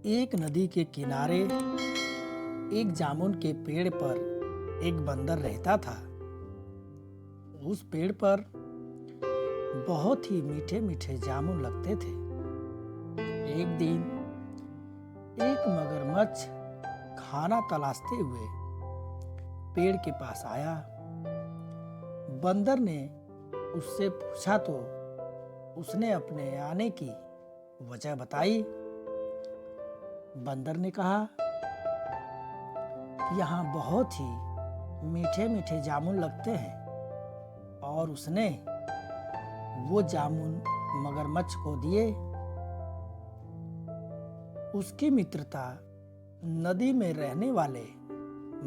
एक नदी के किनारे एक जामुन के पेड़ पर एक बंदर रहता था। उस पेड़ पर बहुत ही मीठे मीठे जामुन लगते थे। एक दिन एक मगरमच्छ खाना तलाशते हुए पेड़ के पास आया। बंदर ने उससे पूछा तो उसने अपने आने की वजह बताई। बंदर ने कहा कि यहाँ बहुत ही मीठे मीठे जामुन लगते हैं और उसने वो जामुन मगरमच्छ को दिए। उसकी मित्रता नदी में रहने वाले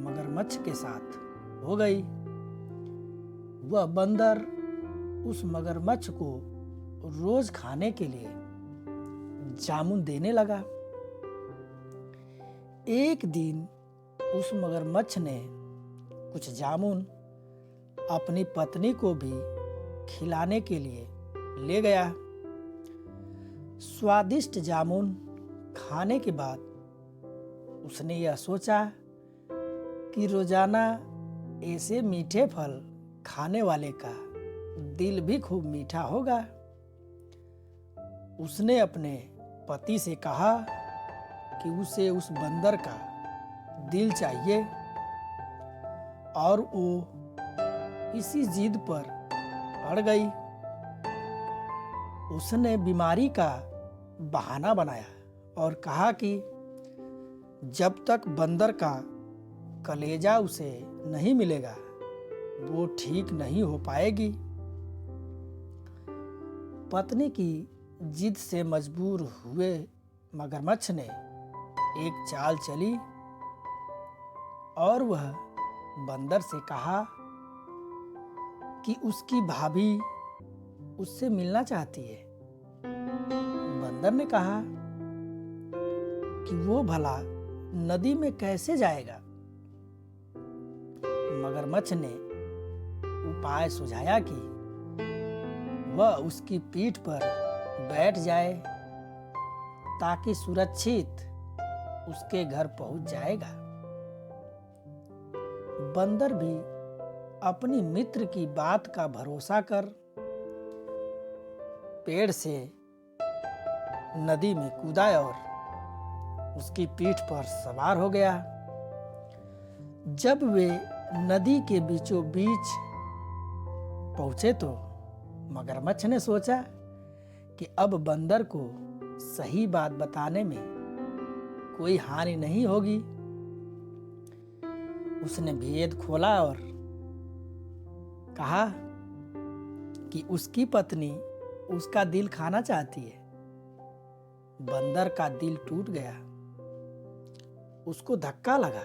मगरमच्छ के साथ हो गई। वह बंदर उस मगरमच्छ को रोज खाने के लिए जामुन देने लगा। एक दिन उस मगरमच्छ ने कुछ जामुन अपनी पत्नी को भी खिलाने के लिए ले गया। स्वादिष्ट जामुन खाने के बाद उसने यह सोचा कि रोजाना ऐसे मीठे फल खाने वाले का दिल भी खूब मीठा होगा। उसने अपने पति से कहा कि उसे उस बंदर का दिल चाहिए और वो इसी जिद पर अड़ गई। उसने बीमारी का बहाना बनाया और कहा कि जब तक बंदर का कलेजा उसे नहीं मिलेगा वो ठीक नहीं हो पाएगी। पत्नी की जिद से मजबूर हुए मगरमच्छ ने एक चाल चली और वह बंदर से कहा कि उसकी भाभी उससे मिलना चाहती है। बंदर ने कहा कि वो भला नदी में कैसे जाएगा। मगरमच्छ ने उपाय सुझाया कि वह उसकी पीठ पर बैठ जाए ताकि सुरक्षित उसके घर पहुंच जाएगा। बंदर भी अपनी मित्र की बात का भरोसा कर पेड़ से नदी में कूदा और उसकी पीठ पर सवार हो गया। जब वे नदी के बीचों बीच पहुंचे तो मगरमच्छ ने सोचा कि अब बंदर को सही बात बताने में कोई हानि नहीं होगी। उसने भेद खोला और कहा कि उसकी पत्नी उसका दिल खाना चाहती है। बंदर का दिल टूट गया। उसको धक्का लगा,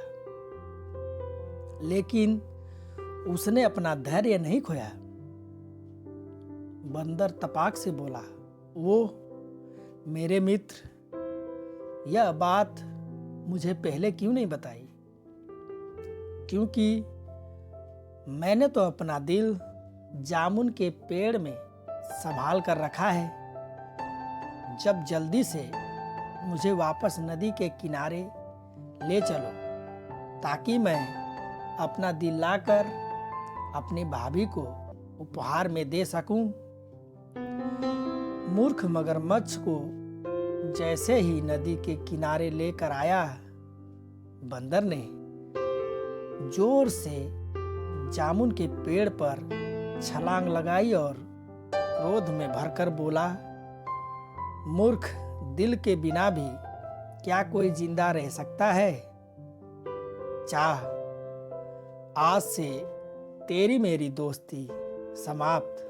लेकिन उसने अपना धैर्य नहीं खोया। बंदर तपाक से बोला, वो मेरे मित्र, यह बात मुझे पहले क्यों नहीं बताई? क्योंकि मैंने तो अपना दिल जामुन के पेड़ में संभाल कर रखा है। जब जल्दी से मुझे वापस नदी के किनारे ले चलो ताकि मैं अपना दिल लाकर अपनी भाभी को उपहार में दे सकूं। मूर्ख मगरमच्छ को जैसे ही नदी के किनारे लेकर आया, बंदर ने जोर से जामुन के पेड़ पर छलांग लगाई और क्रोध में भरकर बोला, मूर्ख, दिल के बिना भी क्या कोई जिंदा रह सकता है? चाह, आज से तेरी मेरी दोस्ती समाप्त।